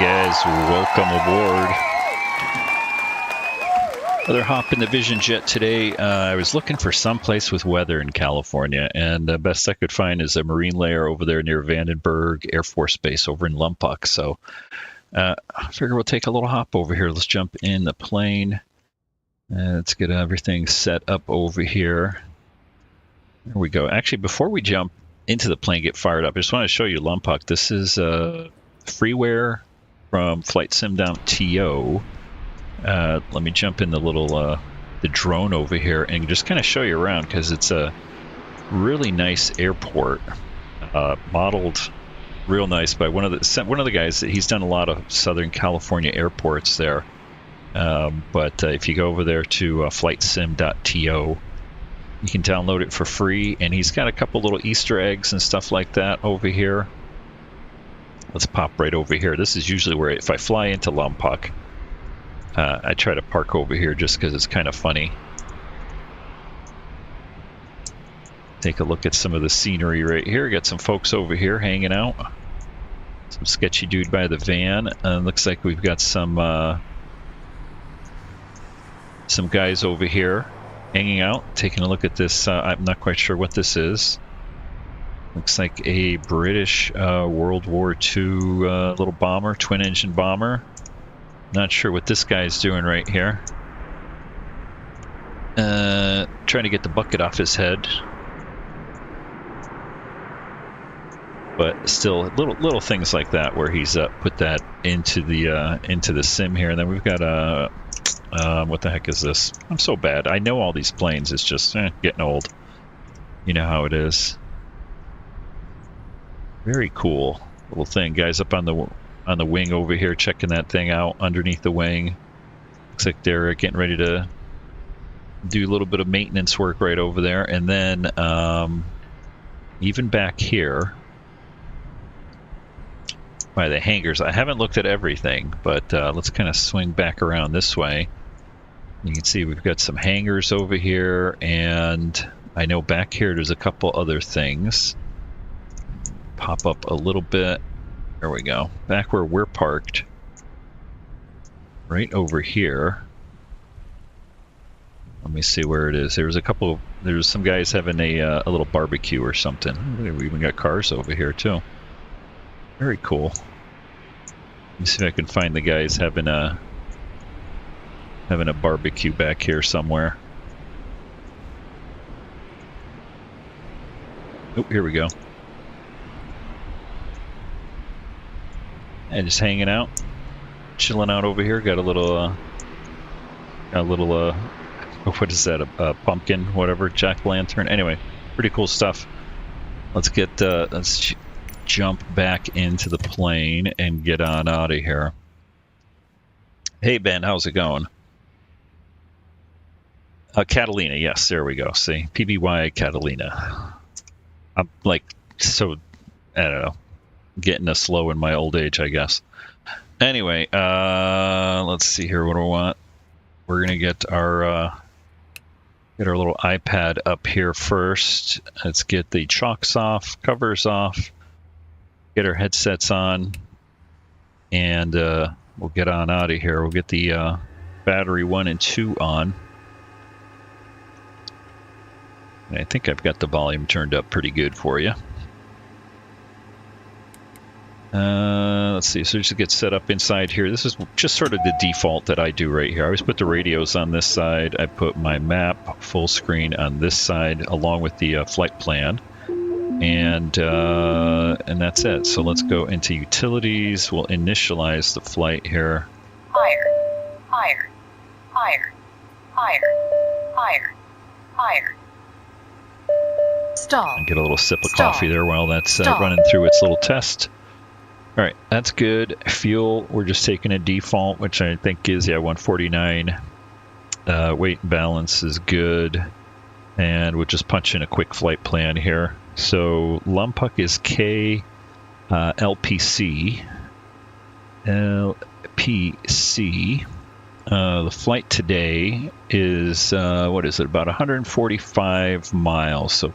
guys, welcome aboard. Another hop in the VisionJet today. I was looking for someplace with weather in California, and the best I could find is a marine layer over there near Vandenberg Air Force Base over in Lompoc. So I figure we'll take a little hop over here. Let's jump in the plane. Let's get everything set up over here. There we go. Actually, before we jump into the plane, get fired up, I just want to show you Lompoc. This is freeware from Flight Sim down TO. Let me jump in the little the drone over here and just kind of show you around, because it's a really nice airport, modeled real nice by one of the guys. He's done a lot of Southern California airports there. But if you go over there to flightsim.to, you can download it for free, and he's got a couple little Easter eggs and stuff like that over here. Let's pop right over here. This is usually where, if I fly into Lompoc, I try to park over here just because it's kind of funny. Take a look at some of the scenery right here. Got some folks over here hanging out. Some sketchy dude by the van. Looks like we've got some guys over here hanging out, taking a look at this. I'm not quite sure what this is. Looks like a British World War II little bomber, twin-engine bomber. Not sure what this guy's doing right here. Trying to get the bucket off his head. But still, little things like that where he's put that into the sim here. And then we've got what the heck is this? I'm so bad. I know all these planes. It's just getting old. You know how it is. Very cool little thing. Guys up on the wing over here checking that thing out underneath the wing. Looks like they're getting ready to do a little bit of maintenance work right over there. And then even back here by the hangars, I haven't looked at everything, but let's kind of swing back around this way. You can see we've got some hangars over here, and I know back here there's a couple other things. Pop up a little bit. There we go. Back where we're parked, right over here. Let me see where it is. There's some guys having a little barbecue or something. We even got cars over here too. Very cool. Let me see if I can find the guys having a barbecue back here somewhere. Oh, here we go. And just hanging out, chilling out over here. Got a little what is that? A pumpkin, whatever, jack-o'-lantern. Anyway, pretty cool stuff. Let's jump back into the plane and get on out of here. Hey Ben, how's it going? Catalina, yes, there we go. See, PBY Catalina. I'm like, so, I don't know, getting a slow in my old age, I guess. Anyway, let's see here. What do we want? We're gonna get our little iPad up here first. Let's get the chocks off, covers off, get our headsets on, and we'll get on out of here. We'll get the battery 1 and 2 on. And I think I've got the volume turned up pretty good for you. Let's see, so just get set up inside here. This is just sort of the default that I do right here. I always put the radios on this side. I put my map full screen on this side along with the flight plan. And that's it. So let's go into utilities. We'll initialize the flight here. Higher. Stall. And get a little sip of coffee there while that's running through its little test. All right, that's good. Fuel, we're just taking a default, which I think is, 149. Weight and balance is good. And we'll just punch in a quick flight plan here. So Lompoc is KLPC. The flight today is, what is it, about 145 miles. So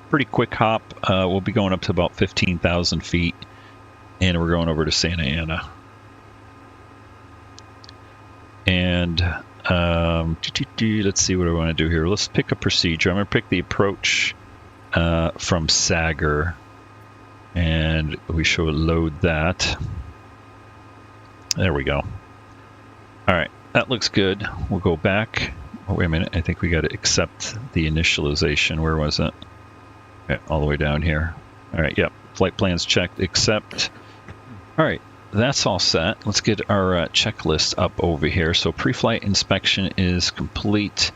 pretty quick hop. We'll be going up to about 15,000 feet. And we're going over to Santa Ana. And let's see what I want to do here. Let's pick a procedure. I'm going to pick the approach from Sagar, and we should load that. There we go. All right, that looks good. We'll go back. Oh, wait a minute. I think we got to accept the initialization. Where was it? Okay, all the way down here. All right, yep. Flight plans checked. Accept. All right, that's all set. Let's get our checklist up over here. So pre-flight inspection is complete.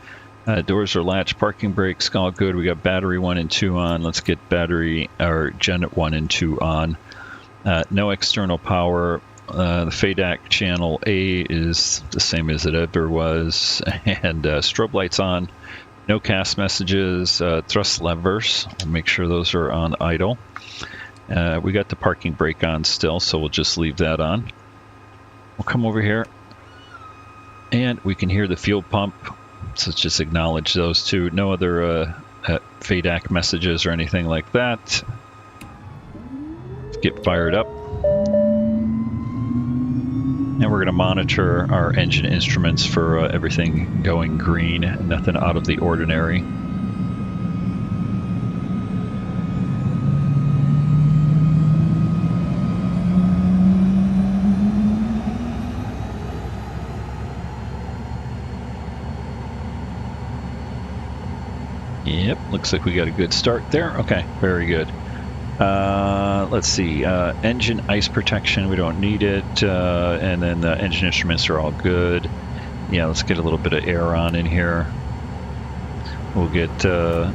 Doors are latched. Parking brakes all good. We got battery 1 and 2 on. Let's get battery or gen 1 and 2 on. No external power. The FADAC channel A is the same as it ever was, and strobe lights on. No cast messages. Thrust levers. We'll make sure those are on idle. We got the parking brake on still, so we'll just leave that on. We'll come over here, and we can hear the fuel pump, so just acknowledge those two. No other FADAC messages or anything like that. Let's get fired up. And we're going to monitor our engine instruments for everything going green, nothing out of the ordinary. Yep, looks like we got a good start there. Okay, very good. Let's see, engine ice protection, we don't need it, and then the engine instruments are all good. Yeah, let's get a little bit of air on in here. We'll get the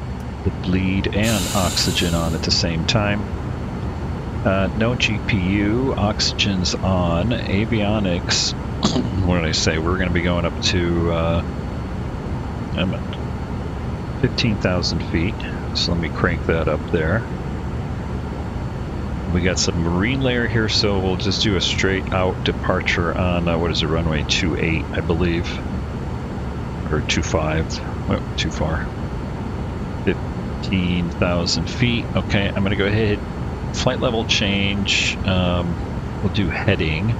bleed and oxygen on at the same time. No GPU, oxygen's on. Avionics, what did I say? We're going to be going up to 15,000 feet, so let me crank that up there. We got some marine layer here, so we'll just do a straight out departure on, what is it, runway 28, I believe, or 25, oh, too far, 15,000 feet. Okay, I'm going to go ahead, flight level change, we'll do heading.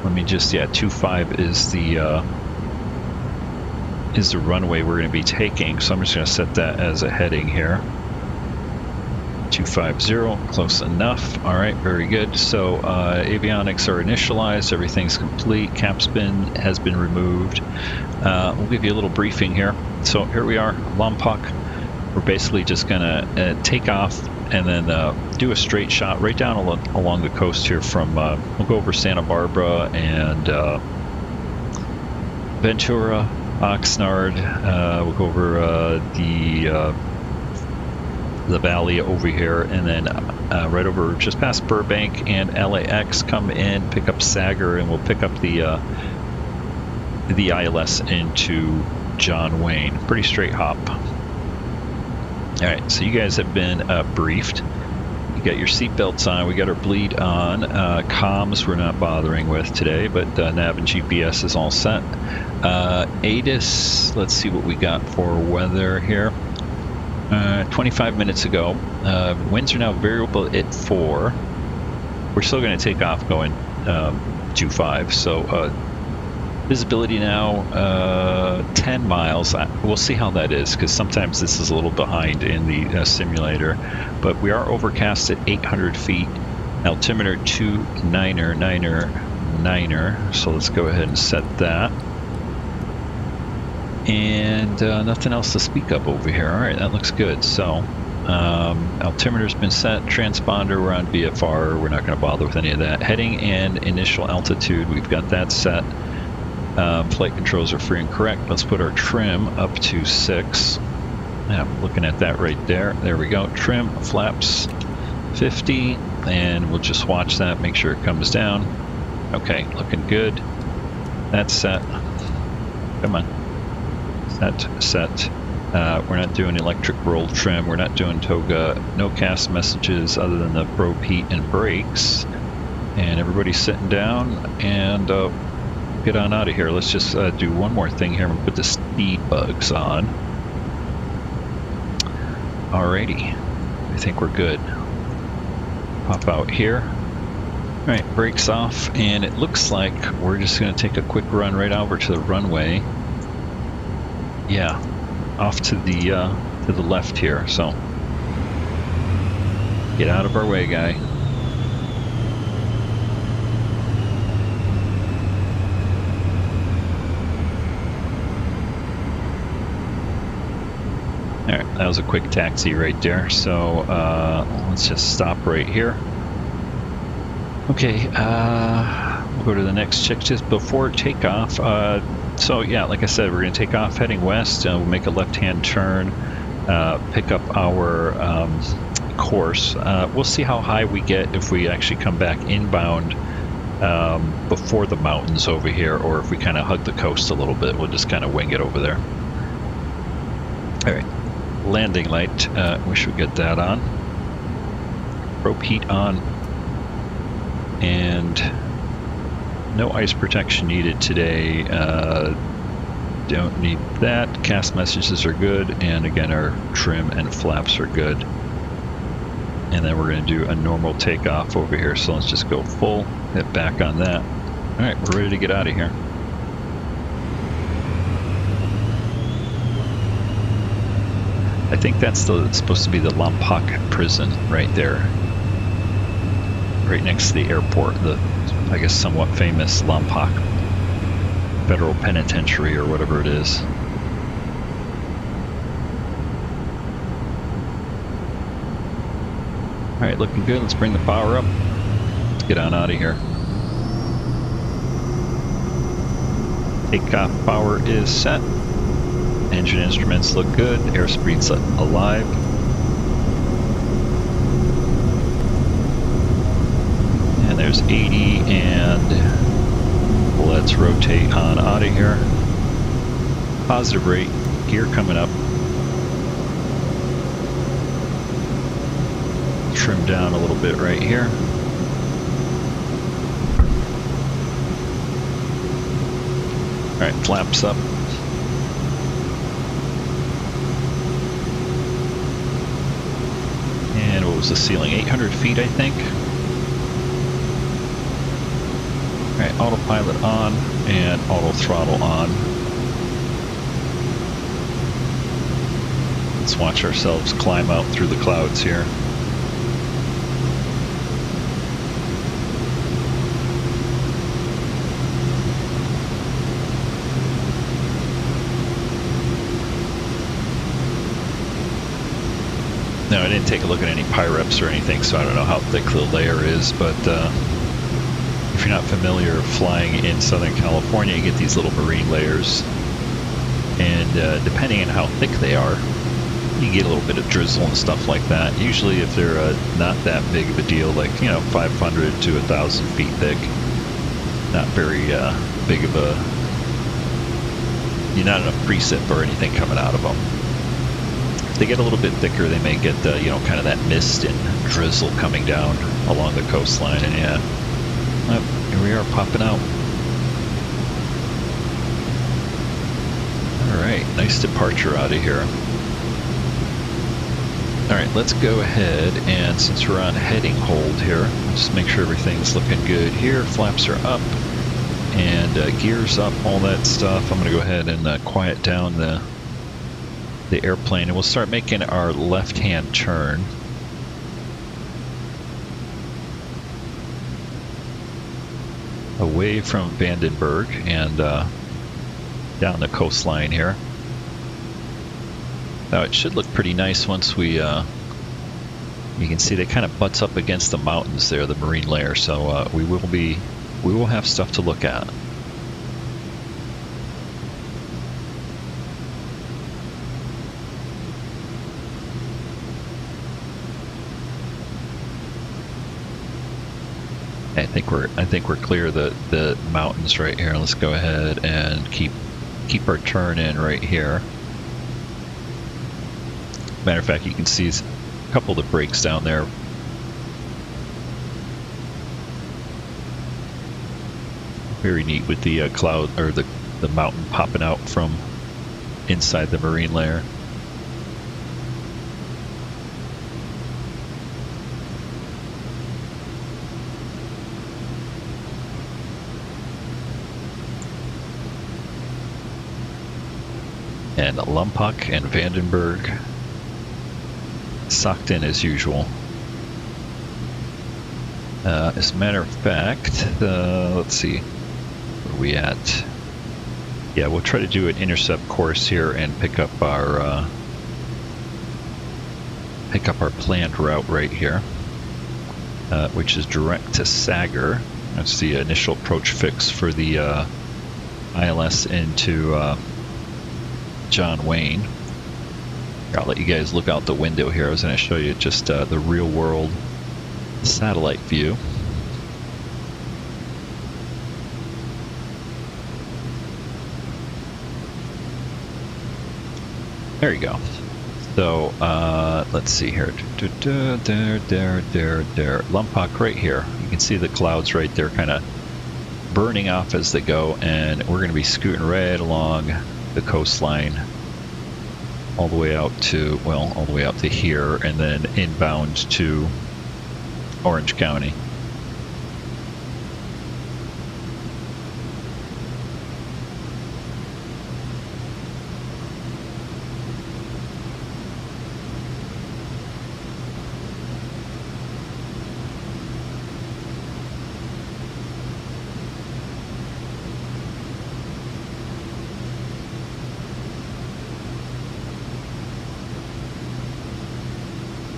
Let me just, yeah, 25 is the runway we're going to be taking, so I'm just going to set that as a heading here. 250, close enough. All right, very good. So avionics are initialized, everything's complete, cap spin has been removed. We'll give you a little briefing here. So here we are, Lompoc. We're basically just gonna take off and then do a straight shot right down along the coast here from, we'll go over Santa Barbara and Ventura, Oxnard, we'll go over the valley over here, and then right over just past Burbank and LAX, come in, pick up Sagar, and we'll pick up the ILS into John Wayne. Pretty straight hop. All right, so you guys have been briefed. You got your seatbelts on. We got our bleed on. Comms we're not bothering with today, but nav and GPS is all set. ATIS, let's see what we got for weather here. 25 minutes ago, winds are now variable at 4. We're still going to take off going 25, so visibility now 10 miles. We'll see how that is, because sometimes this is a little behind in the simulator, but we are overcast at 800 feet, altimeter 29er, so let's go ahead and set that. And nothing else to speak of over here. All right, that looks good. So altimeter's been set, transponder, we're on VFR, we're not going to bother with any of that. Heading and initial altitude, we've got that set. Flight controls are free and correct. Let's put our trim up to 6. Yeah, I'm looking at that right there. There we go. Trim, flaps 50, and we'll just watch that, make sure it comes down. Okay, looking good. That's set. Come on. Set. We're not doing electric roll trim. We're not doing toga. No cast messages other than the probe heat and brakes. And everybody's sitting down, and get on out of here. Let's just do one more thing here. We'll put the speed bugs on. Alrighty. I think we're good. Pop out here. All right, brakes off, and it looks like we're just going to take a quick run right over to the runway. Yeah, off to the left here. So get out of our way, guy. All right, that was a quick taxi right there. So let's just stop right here. Okay, we'll go to the next check just before takeoff. So yeah, like I said, we're going to take off heading west. We'll make a left-hand turn, pick up our course. We'll see how high we get if we actually come back inbound before the mountains over here, or if we kind of hug the coast a little bit. We'll just kind of wing it over there. All right, landing light. We should get that on. Rope heat on. And no ice protection needed today. Don't need that. Cast messages are good, and again our trim and flaps are good. And then we're going to do a normal takeoff over here, so let's just go full, hit back on that. All right, we're ready to get out of here. I think that's supposed to be the Lompoc prison right there, right next to the airport, the, I guess, somewhat famous Lompoc Federal Penitentiary or whatever it is. All right, looking good. Let's bring the power up. Let's get on out of here. Takeoff power is set. Engine instruments look good. Airspeed's alive. There's 80, and let's rotate on out of here. Positive rate, gear coming up. Trim down a little bit right here. All right, flaps up. And what was the ceiling? 800 feet, I think. Alright, autopilot on and auto throttle on. Let's watch ourselves climb out through the clouds here. Now, I didn't take a look at any PIREPs or anything, so I don't know how thick the layer is, but if you're not familiar flying in Southern California, you get these little marine layers, and depending on how thick they are, you get a little bit of drizzle and stuff like that. Usually if they're not that big of a deal, like 500 to 1,000 feet thick, not very big of a, not enough precip or anything coming out of them. If they get a little bit thicker, they may get kind of that mist and drizzle coming down along the coastline, and yeah. Oh, here we are popping out. Alright, nice departure out of here. Alright, let's go ahead, and since we're on heading hold here, just make sure everything's looking good here. Flaps are up, and gears up, all that stuff. I'm going to go ahead and quiet down the airplane, and we'll start making our left-hand turn. Away from Vandenberg and down the coastline here. Now it should look pretty nice once we, you can see that kind of butts up against the mountains there, the marine layer. So we will have stuff to look at. I think we're clear of the mountains right here. Let's go ahead and keep our turn in right here. Matter of fact, you can see a couple of the brakes down there. Very neat with the cloud, or the mountain popping out from inside the marine layer. And Lompoc and Vandenberg socked in as usual. As a matter of fact, let's see, where are we at? Yeah, we'll try to do an intercept course here and pick up our planned route right here, which is direct to Sagar. That's the initial approach fix for the ILS into John Wayne. I'll let you guys look out the window here. I was going to show you just the real world satellite view. There you go. So let's see here. Lompoc right here. You can see the clouds right there kind of burning off as they go, and we're going to be scooting right along the coastline all the way out to, well, all the way out to here, and then inbound to Orange County.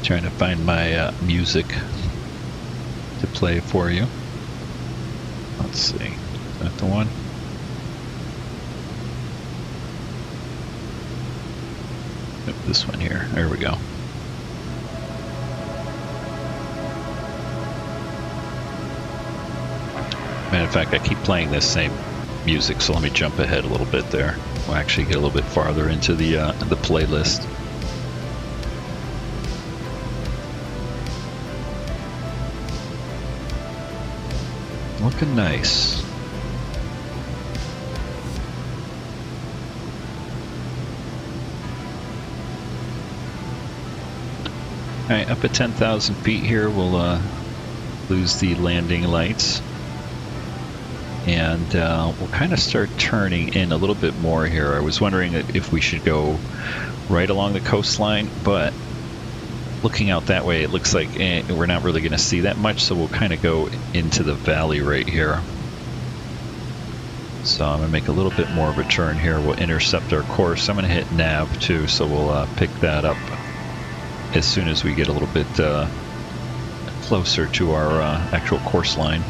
Trying to find my music to play for you. Let's see, is that the one? Yep, this one here. There we go. Matter of fact, I keep playing this same music, so let me jump ahead a little bit there. We'll actually get a little bit farther into the playlist. Looking nice. Alright, up at 10,000 feet here, we'll lose the landing lights. And we'll kind of start turning in a little bit more here. I was wondering if we should go right along the coastline, but looking out that way, it looks like we're not really going to see that much, so we'll kind of go into the valley right here. So I'm going to make a little bit more of a turn here. We'll intercept our course. I'm going to hit nav too, so we'll pick that up as soon as we get a little bit closer to our actual course line.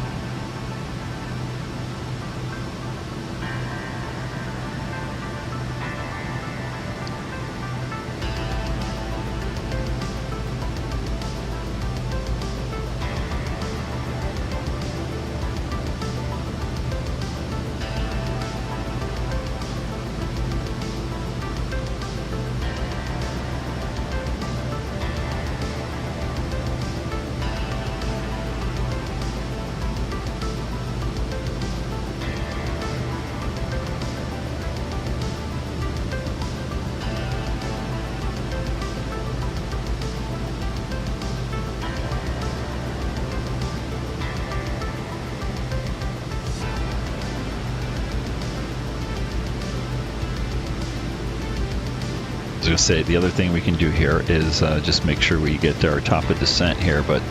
I was going to say, the other thing we can do here is just make sure we get our top of descent here, but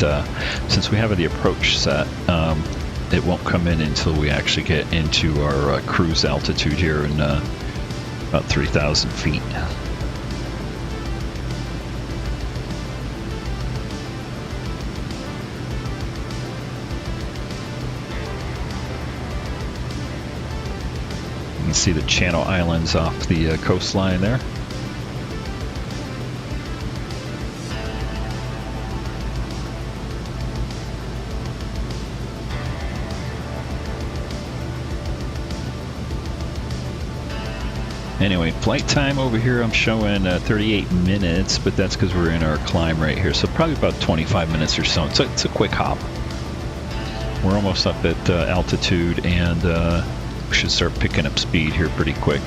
since we have the approach set, it won't come in until we actually get into our cruise altitude here in about 3,000 feet. You can see the Channel Islands off the coastline there. Anyway, flight time over here, I'm showing 38 minutes, but that's because we're in our climb right here. So probably about 25 minutes or so. It's a quick hop. We're almost up at altitude, and we should start picking up speed here pretty quick.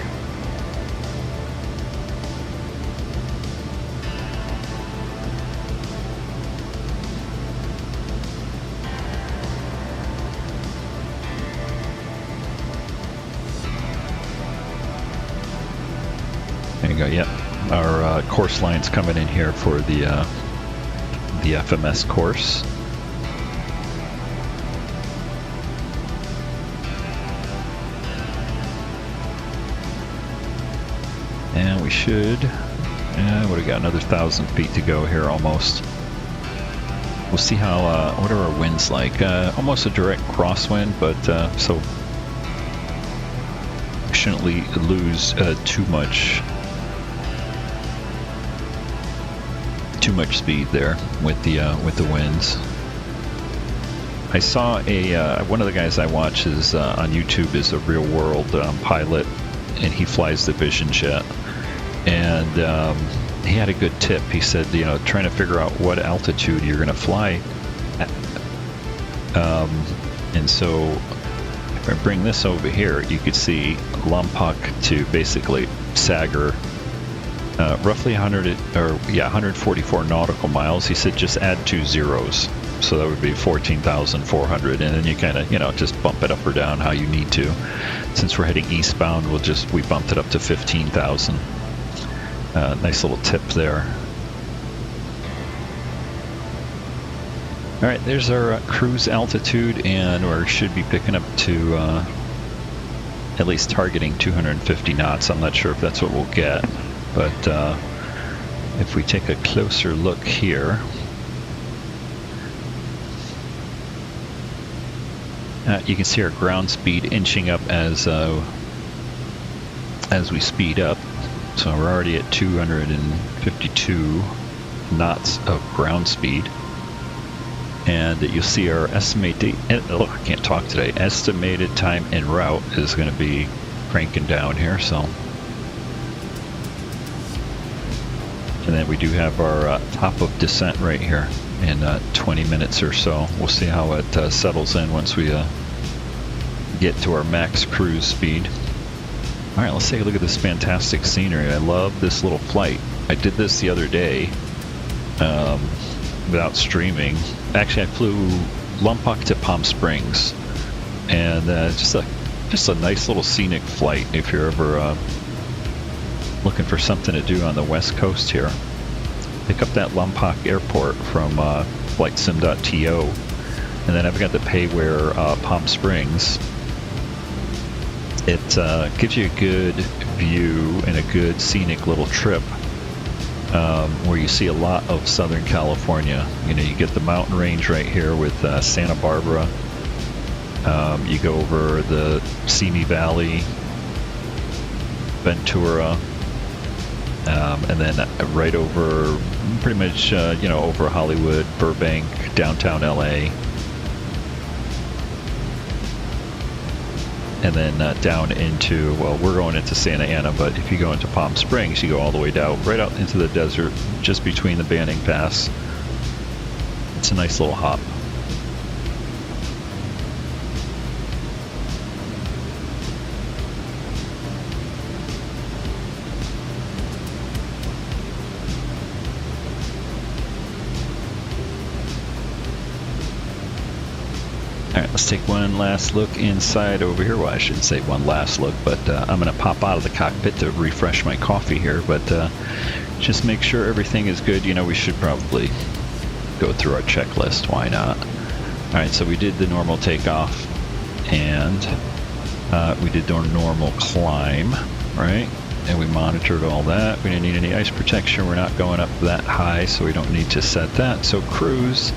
There you go. Yep, our course line's coming in here for the FMS course. And we should, what do we got? Another 1,000 feet to go here almost. We'll see how, what are our winds like? Almost a direct crosswind, but so shouldn't lose too much speed there with the winds. I saw one of the guys I watch is on YouTube is a real world pilot, and he flies the VisionJet. And he had a good tip. He said, trying to figure out what altitude you're going to fly at. And so if I bring this over here, you could see Lompoc to basically Sagar, roughly 144 nautical miles. He said just add 2 zeros. So that would be 14,400, and then you kind of, just bump it up or down how you need to. Since we're heading eastbound, we bumped it up to 15,000. Nice little tip there. All right, there's our cruise altitude, and we should be picking up to at least targeting 250 knots. I'm not sure if that's what we'll get, but if we take a closer look here, you can see our ground speed inching up as we speed up. So we're already at 252 knots of ground speed. And you'll see our estimated, I can't talk today, estimated time en route is going to be cranking down here. So, and then we do have our top of descent right here in 20 minutes or so. We'll see how it settles in once we get to our max cruise speed. All right, let's take a look at this fantastic scenery. I love this little flight. I did this the other day without streaming. Actually, I flew Lompoc to Palm Springs, and just a nice little scenic flight if you're ever looking for something to do on the west coast here. Pick up that Lompoc airport from flightsim.to, and then I've got the Payware Palm Springs. It gives you a good view and a good scenic little trip where you see a lot of Southern California. You get the mountain range right here with Santa Barbara. You go over the Simi Valley, Ventura, and then right over pretty much over Hollywood, Burbank, downtown LA. And then down into, well, we're going into Santa Ana, but if you go into Palm Springs, you go all the way down, right out into the desert, just between the Banning Pass. It's a nice little hop. All right, let's take one last look inside over here. Well, I shouldn't say one last look, but I'm going to pop out of the cockpit to refresh my coffee here, but just make sure everything is good. We should probably go through our checklist. Why not? All right, so we did the normal takeoff, and we did our normal climb, right? And we monitored all that. We didn't need any ice protection. We're not going up that high, so we don't need to set that. So cruise.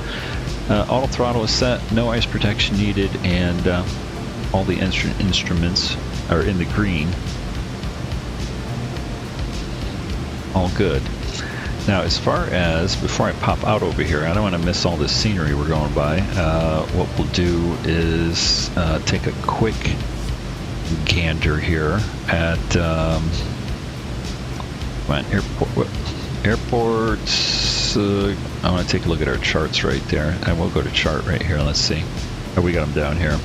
Auto throttle is set, no ice protection needed, and all the instruments are in the green. All good. Now, as far as, before I pop out over here, I don't want to miss all this scenery we're going by. What we'll do is take a quick gander here at airports. I want to take a look at our charts right there, and we'll go to chart right here. Let's see. Oh, we got them down here.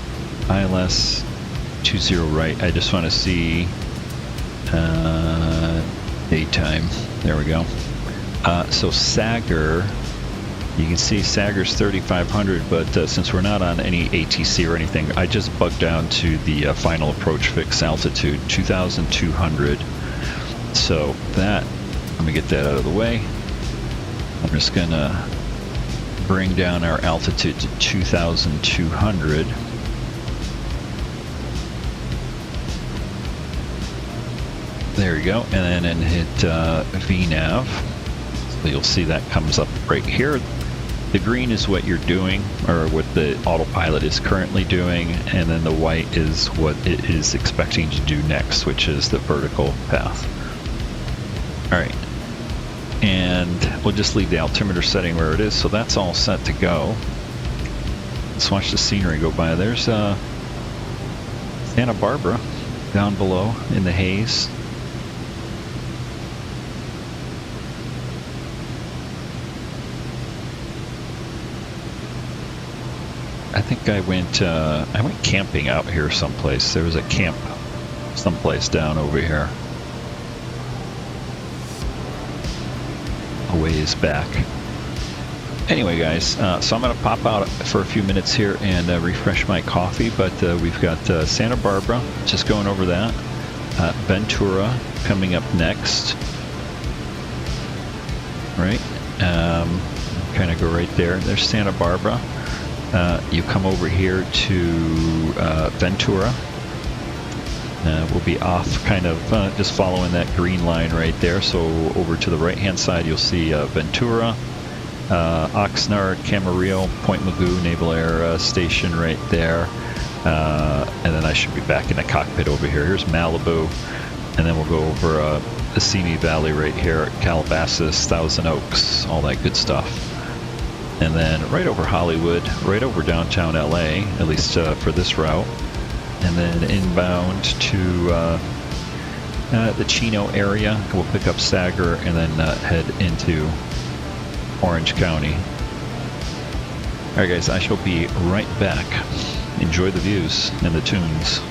ILS 20 right. I just want to see daytime. There we go. So Sagar, you can see Sagar's 3,500, but since we're not on any ATC or anything, I just bugged down to the final approach fix altitude, 2,200. So that, let me get that out of the way. I'm just gonna bring down our altitude to 2,200. There you go, and then hit VNAV. So you'll see that comes up right here. The green is what you're doing, or what the autopilot is currently doing, and then the white is what it is expecting to do next, which is the vertical path. All right, and we'll just leave the altimeter setting where it is, so that's all set to go. Let's watch the scenery go by. There's Santa Barbara down below in the haze. I think I went camping out here someplace. There was a camp someplace down over here, a ways back. Anyway, guys, so I'm going to pop out for a few minutes here and refresh my coffee, but we've got Santa Barbara, just going over that. Ventura coming up next. Right? Kind of go right there. There's Santa Barbara. You come over here to Ventura. We'll be off kind of just following that green line right there. So over to the right hand side you'll see Ventura, Oxnard, Camarillo, Point Mugu, Naval Air Station right there. And then I should be back in the cockpit over here. Here's Malibu, and then we'll go over the Simi Valley right here at Calabasas, Thousand Oaks, all that good stuff. And then right over Hollywood, right over downtown LA, at least for this route. And then inbound to the Chino area. We'll pick up Sagar and then head into Orange County. All right, guys, I shall be right back. Enjoy the views and the tunes.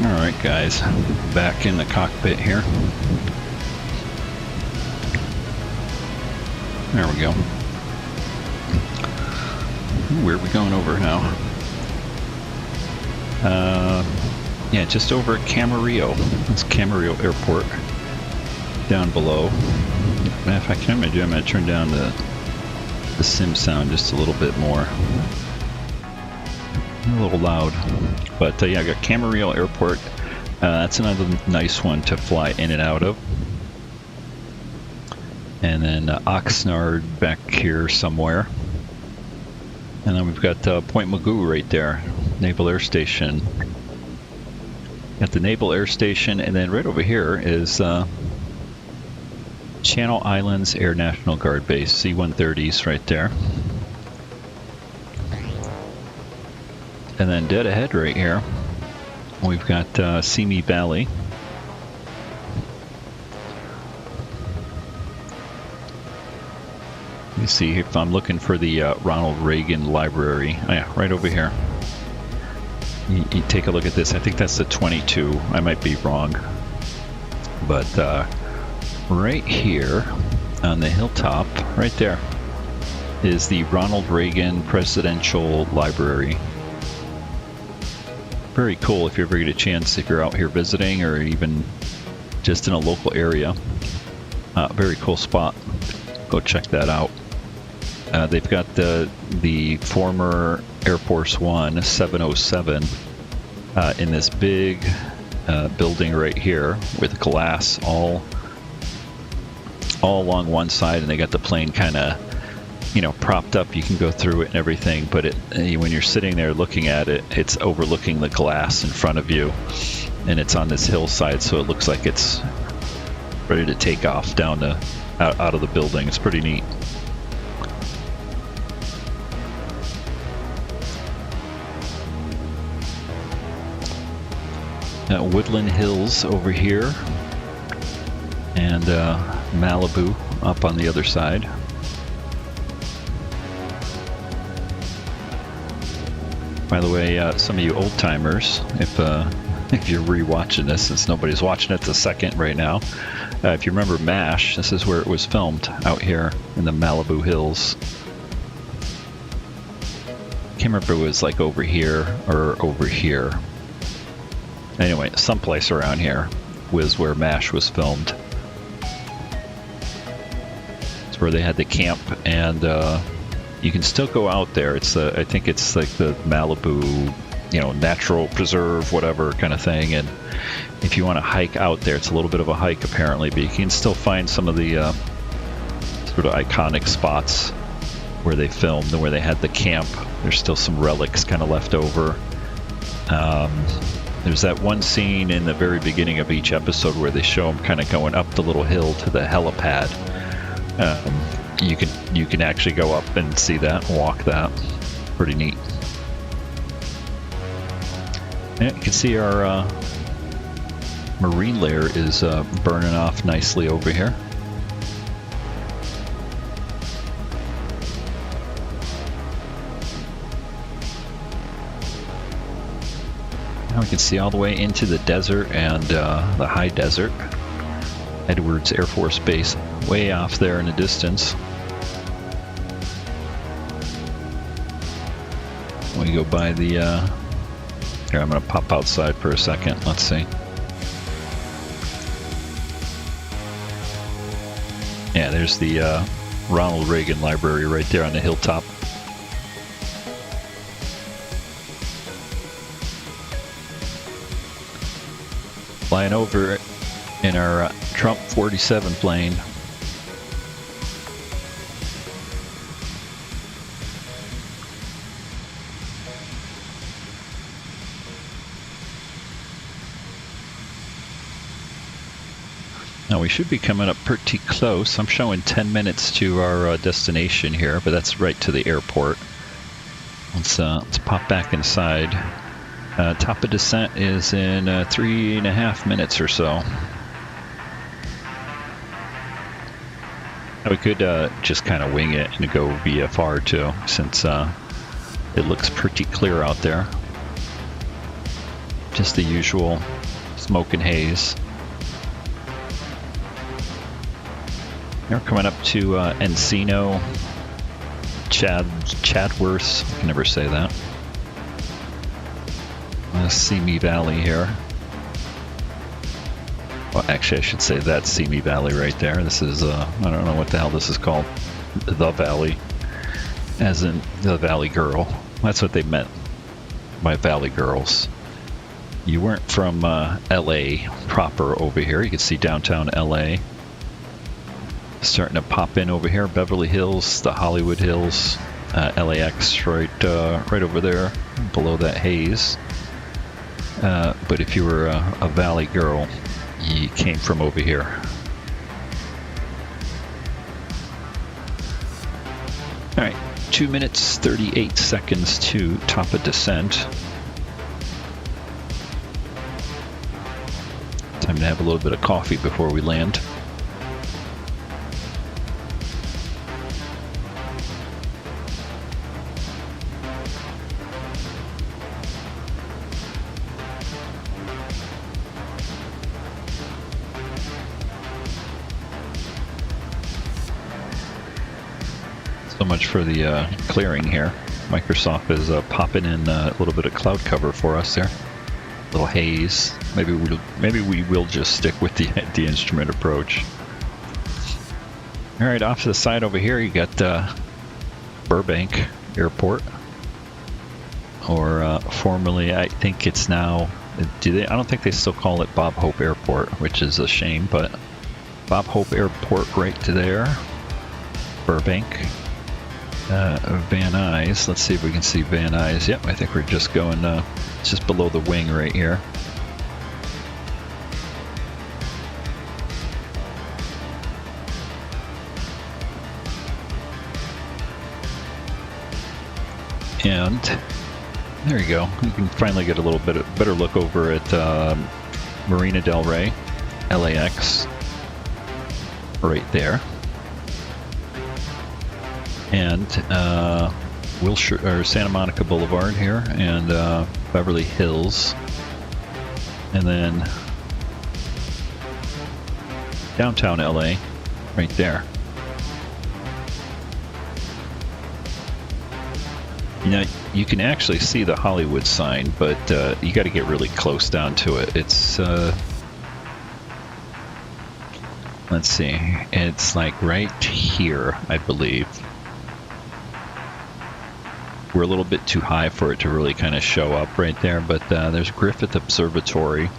All right, guys, back in the cockpit here. There we go. Where are we going over now? Yeah, just over at Camarillo. That's Camarillo Airport. Down below. If I can, I'm going to turn down the sim sound just a little bit more. A little loud. But yeah, I got Camarillo Airport. That's another nice one to fly in and out of. And then Oxnard back here somewhere. And then we've got Point Mugu right there, Naval Air Station. Got the Naval Air Station, and then right over here is Channel Islands Air National Guard Base, C-130s right there. And then dead ahead right here, we've got Simi Valley. Let me see if I'm looking for the Ronald Reagan Library. Oh yeah, right over here. You take a look at this. I think that's the 22. I might be wrong. But right here on the hilltop, right there, is the Ronald Reagan Presidential Library. Very cool if you ever get a chance, if you're out here visiting or even just in a local area. Very cool spot. Go check that out. They've got the former Air Force One 707 in this big building right here with glass all along one side, and they got the plane kind of, you know, propped up. You can go through it and everything, but when you're sitting there looking at it, it's overlooking the glass in front of you, and it's on this hillside, so it looks like it's ready to take off down to out of the building. It's pretty neat. Woodland Hills over here, and Malibu up on the other side. By the way, some of you old timers, if you're rewatching this, since nobody's watching it the second right now, if you remember MASH, this is where it was filmed, out here in the Malibu Hills. Can't remember if it was like over here or over here. Anyway, someplace around here was where MASH was filmed. It's where they had the camp, and you can still go out there. It's I think it's like the Malibu, you know, natural preserve, whatever kind of thing. And if you want to hike out there, it's a little bit of a hike apparently, but you can still find some of the sort of iconic spots where they filmed and where they had the camp. There's still some relics kind of left over. There's that one scene in the very beginning of each episode where they show them kind of going up the little hill to the helipad. You can actually go up and see that, walk that. Pretty neat. Yeah, you can see our marine layer is burning off nicely over here. Now we can see all the way into the desert and the high desert. Edwards Air Force Base, way off there in the distance. We go by the... Here, I'm going to pop outside for a second. Let's see. Yeah, there's the Ronald Reagan Library right there on the hilltop. Flying over in our Trump 47 plane. Now we should be coming up pretty close. I'm showing 10 minutes to our destination here, but that's right to the airport. Let's pop back inside. Top of descent is in 3.5 minutes or so. We could just kind of wing it and go VFR too, since it looks pretty clear out there. just the usual smoke and haze. Now we're coming up to Encino, Chadworth. I can never say that. Simi Valley here. Well, actually, I should say that's Simi Valley right there. This is, I don't know what the hell this is called. The Valley. As in the Valley Girl. That's what they meant by Valley Girls. You weren't from LA proper over here. You can see downtown LA. Starting to pop in over here. Beverly Hills, the Hollywood Hills, LAX right over there below that haze. But if you were a Valley Girl, you came from over here. All right, 2 minutes, 38 seconds to top of descent. Time to have a little bit of coffee before we land. So much for the clearing here. Microsoft is popping in a little bit of cloud cover for us there. A little haze. Maybe we will just stick with the instrument approach. All right, off to the side over here, you got Burbank Airport, or formerly, I think it's now. I don't think they still call it Bob Hope Airport, which is a shame. But Bob Hope Airport right to there. Burbank. Van Nuys. Let's see if we can see Van Nuys. Yep, I think we're just going just below the wing right here. And there you go. You can finally get a little bit better look over at Marina Del Rey, LAX, right there. And Wilshire or Santa Monica Boulevard here, and Beverly Hills, and then downtown LA, right there. You know, you can actually see the Hollywood sign, but you got to get really close down to it. It's let's see, it's like right here, I believe. We're a little bit too high for it to really kind of show up right there, but there's Griffith Observatory,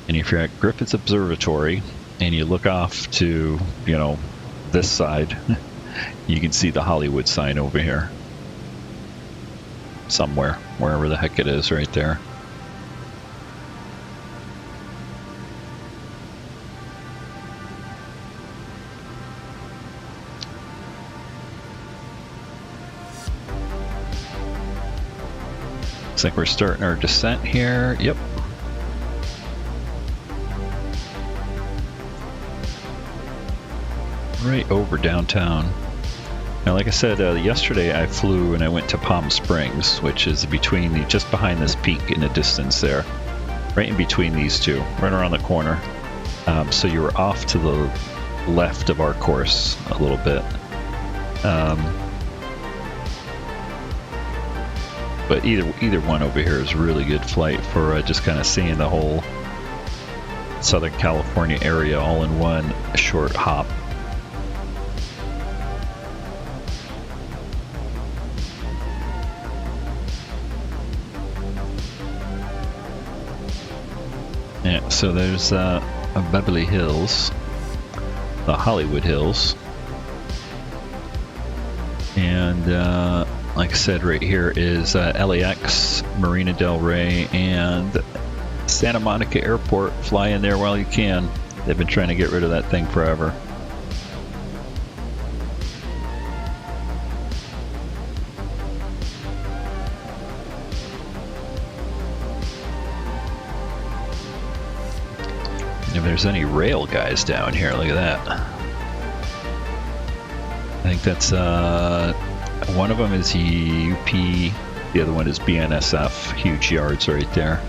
and if you're at Griffith Observatory and you look off to, you know, this side, you can see the Hollywood sign over here somewhere, wherever the heck it is right there. Looks like we're starting our descent here. Yep. Right over downtown. Now, like I said, yesterday I flew and I went to Palm Springs, which is between just behind this peak in the distance there. Right in between these two, right around the corner. So you were off to the left of our course a little bit. But either one over here is a really good flight for just kind of seeing the whole Southern California area all in one short hop. Yeah, so there's Beverly Hills, the Hollywood Hills, and like I said, right here is LAX, Marina Del Rey, and Santa Monica Airport. Fly in there while you can. They've been trying to get rid of that thing forever. If there's any rail guys down here, look at that. I think that's one of them is UP, the other one is BNSF. Huge yards right there.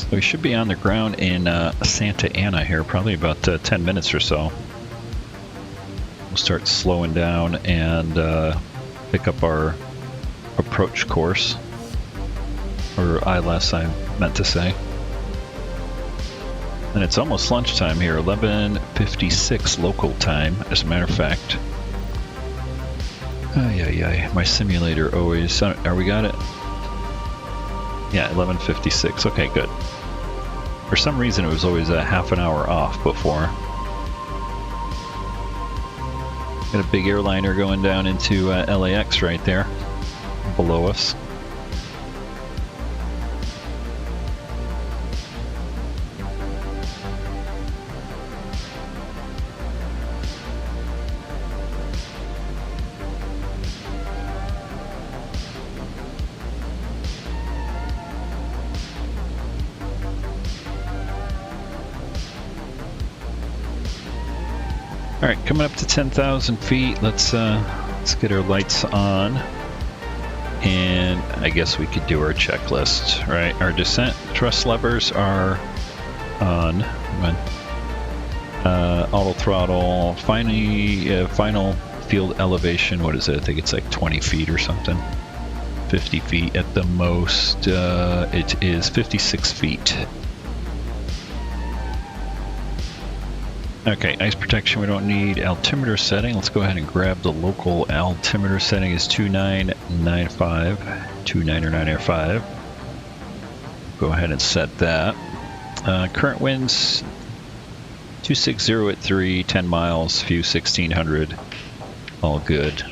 So we should be on the ground in Santa Ana here, probably about 10 minutes or so. We'll start slowing down and pick up our approach course, or ILS I meant to say. And it's almost lunchtime here, 11:56 local time, as a matter of fact. My simulator always... Are we got it? Yeah, 11:56. Okay, good. For some reason, it was always a half an hour off before. Got a big airliner going down into LAX right there, below us. All right, coming up to 10,000 feet. Let's get our lights on, and I guess we could do our checklist. Right, our descent thrust levers are on. Auto throttle. Final field elevation. What is it? I think it's like 20 feet or something. 50 feet at the most. It is 56 feet. Okay, ice protection we don't need. Altimeter setting, let's go ahead and grab the local altimeter setting is 2995. 2995. Go ahead and set that. Current winds 260 at 3, 10 miles, view 1600. All good.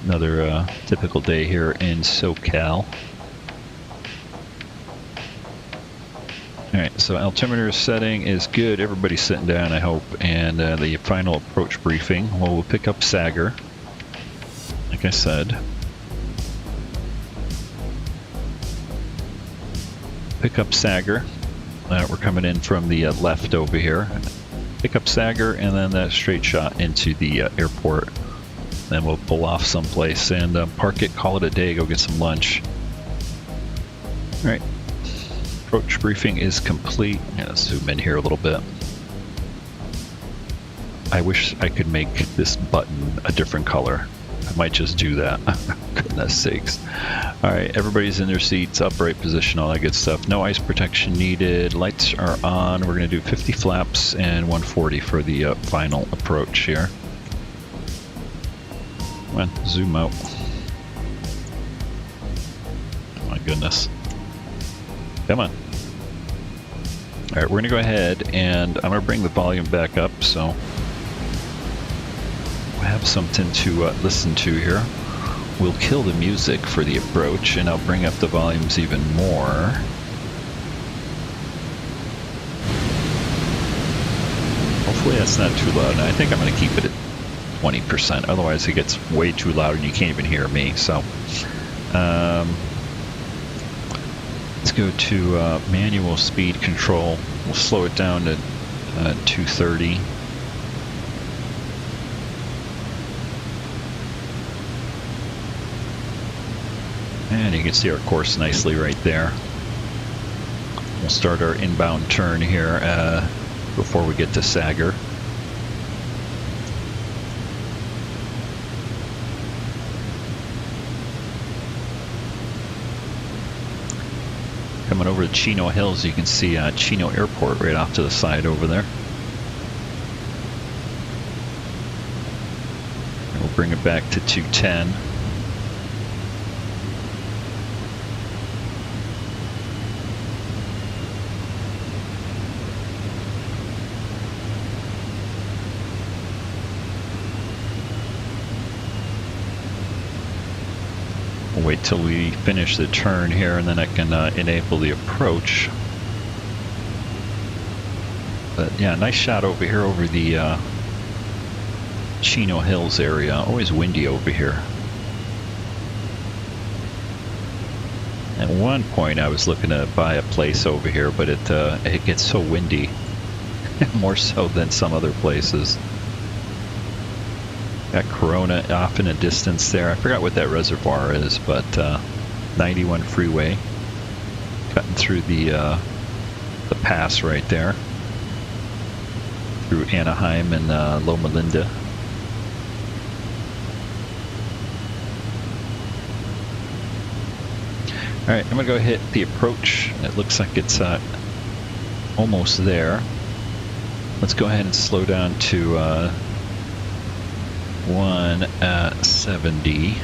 Another typical day here in SoCal. Alright, so altimeter setting is good. Everybody's sitting down, I hope. And the final approach briefing. Well, we'll pick up Sager, like I said. Pick up Sager. We're coming in from the left over here. Pick up Sager and then that straight shot into the airport. Then we'll pull off someplace and park it, call it a day, go get some lunch. Alright. Approach briefing is complete. Yeah, let's zoom in here a little bit. I wish I could make this button a different color. I might just do that. Goodness sakes. Alright, everybody's in their seats, upright position, all that good stuff. No ice protection needed. Lights are on. We're going to do 50 flaps and 140 for the final approach here. Come on, zoom out. Oh my goodness. Come on. Alright, we're going to go ahead and I'm going to bring the volume back up so we'll have something to listen to here. We'll kill the music for the approach and I'll bring up the volumes even more. Hopefully that's not too loud. And I think I'm going to keep it at 20%, otherwise it gets way too loud and you can't even hear me. So, let's go to manual speed control. We'll slow it down to 230. And you can see our course nicely right there. We'll start our inbound turn here before we get to Sager. Coming over to Chino Hills, you can see Chino Airport right off to the side over there. And we'll bring it back to 210. We'll wait till we finish the turn here and then I can enable the approach. But yeah, nice shot over here over the Chino Hills area. Always windy over here. At one point I was looking to buy a place over here, but it gets so windy. More so than some other places. Got Corona off in a distance there. I forgot what that reservoir is, but 91 freeway. Cutting through the pass right there, through Anaheim and Loma Linda. All right, I'm gonna go hit the approach. It looks like it's almost there. Let's go ahead and slow down to 170.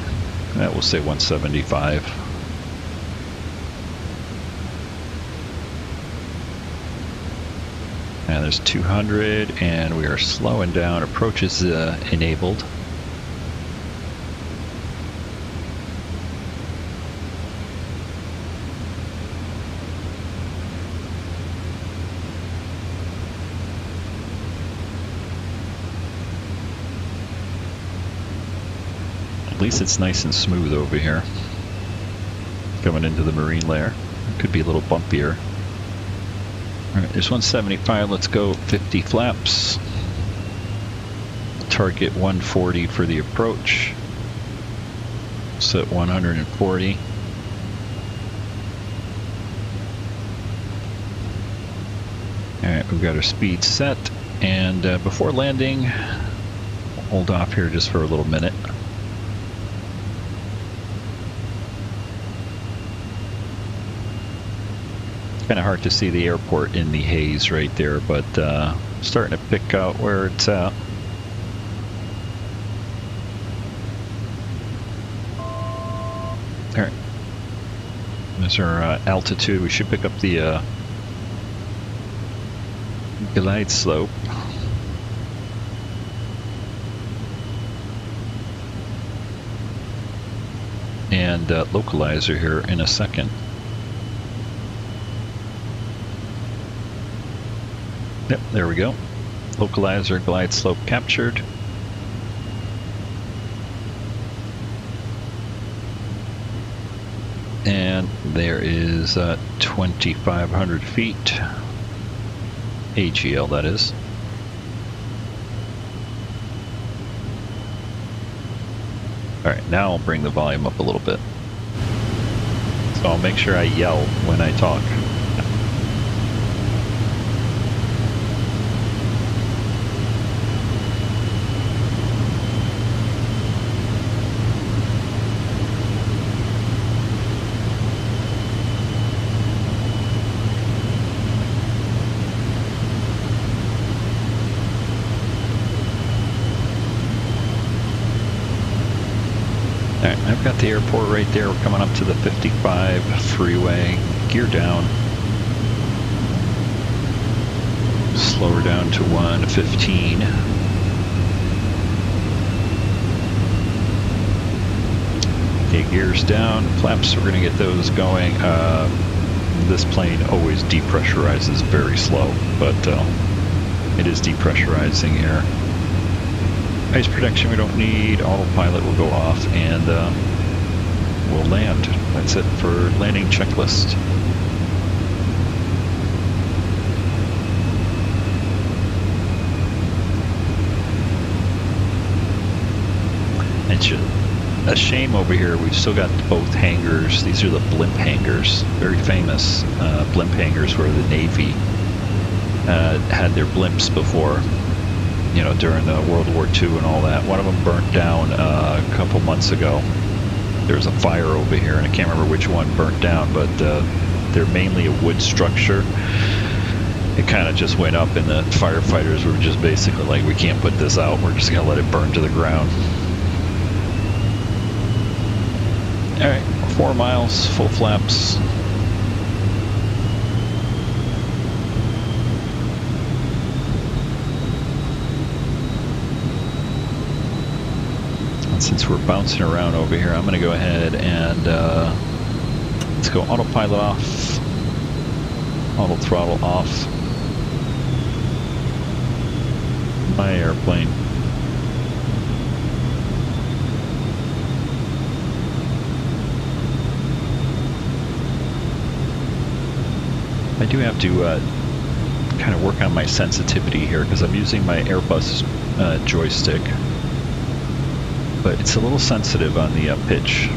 We'll say 175. And there's 200, and we are slowing down. Approach is enabled. At least it's nice and smooth over here. Coming into the marine layer. It could be a little bumpier. Alright, there's 175. Let's go 50 flaps. Target 140 for the approach. Set 140. Alright, we've got our speed set. And before landing, hold off here just for a little minute. Kind of hard to see the airport in the haze right there, but starting to pick out where it's at. All right, there's our altitude. We should pick up the glide slope. And localizer here in a second. Yep, there we go. Localizer glide slope captured. And there is 2,500 feet. AGL, that is. Alright, now I'll bring the volume up a little bit. So I'll make sure I yell when I talk. I've got the airport right there. We're coming up to the 55 freeway. Gear down. Slow her down to 115. Okay, gears down. Flaps, we're going to get those going. This plane always depressurizes very slow, but it is depressurizing here. Ice protection we don't need. Autopilot will go off, and we'll land. That's it for landing checklist. It's a shame over here. We've still got both hangars. These are the blimp hangars, very famous blimp hangars where the Navy had their blimps before. You know, during the World War II and all that. One of them burnt down a couple months ago. There was a fire over here, and I can't remember which one burnt down, but they're mainly a wood structure. It kind of just went up, and the firefighters were just basically like, we can't put this out, we're just going to let it burn to the ground. Alright, 4 miles, full flaps. Since we're bouncing around over here, I'm going to go ahead and let's go autopilot off, auto throttle off. My airplane. I do have to kind of work on my sensitivity here because I'm using my AIRBUS joystick. But it's a little sensitive on the pitch.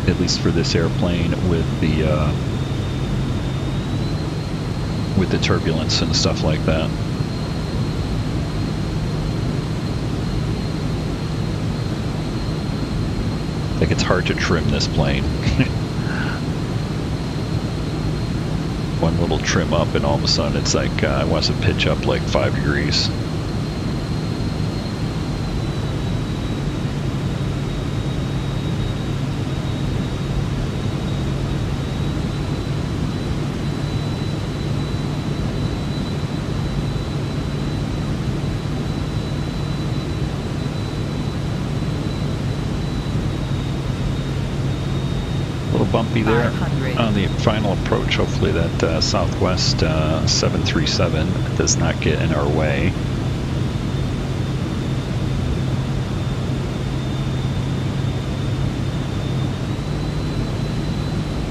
at least for this airplane, with the turbulence and stuff like that. Like, it's hard to trim this plane. One little trim up and all of a sudden it's like it wants to pitch up like 5 degrees. Bumpy there on the final approach. Hopefully that Southwest 737 does not get in our way.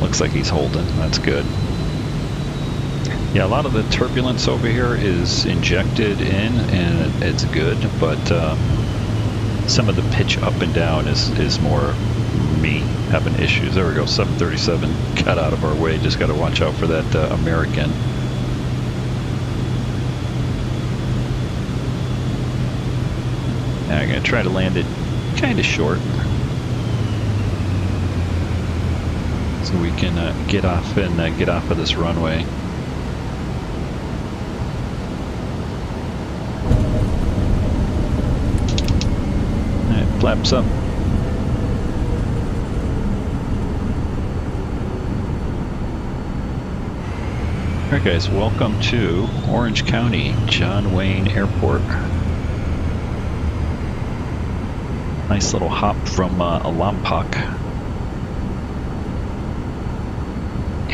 Looks like he's holding. That's good. Yeah, a lot of the turbulence over here is injected in and it's good, but some of the pitch up and down is more me having issues. There we go. 737 got out of our way. Just got to watch out for that American. Now I'm going to try to land it kind of short so we can get off and get off of this runway. All right, flaps up. Alright guys, welcome to Orange County, John Wayne Airport. Nice little hop from Lompoc.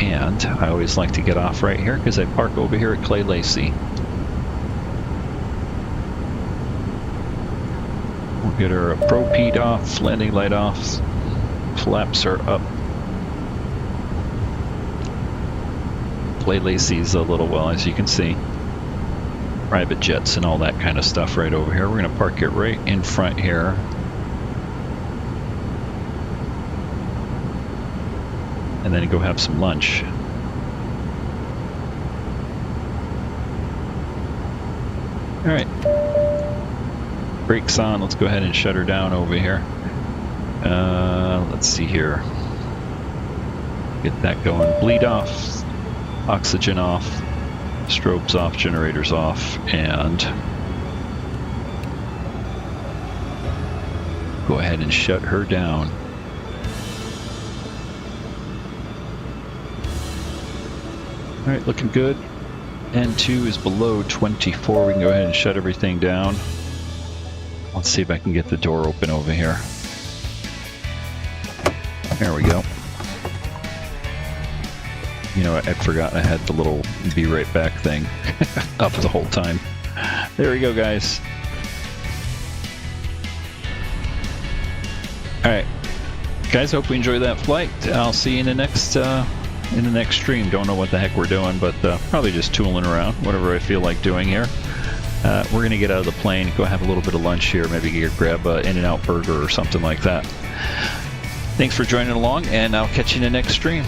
And I always like to get off right here because I park over here at Clay Lacy. We'll get our ProPede off, landing light off, flaps are up. Clay Lacy's a little, well, as you can see, private jets and all that kind of stuff right over here. We're going to park it right in front here. And then go have some lunch. All right. Brakes on. Let's go ahead and shut her down over here. Let's see here. Get that going. Bleed off. Oxygen off, strobes off, generators off, and go ahead and shut her down. All right, looking good. N2 is below 24. We can go ahead and shut everything down. Let's see if I can get the door open over here. There we go. You know, I'd forgotten I had the little be right back thing up the whole time. There we go, guys. All right, guys. Hope you enjoy that flight. I'll see you in the next stream. Don't know what the heck we're doing, but probably just tooling around, whatever I feel like doing here. We're gonna get out of the plane, go have a little bit of lunch here, maybe grab an In-N-Out burger or something like that. Thanks for joining along, and I'll catch you in the next stream.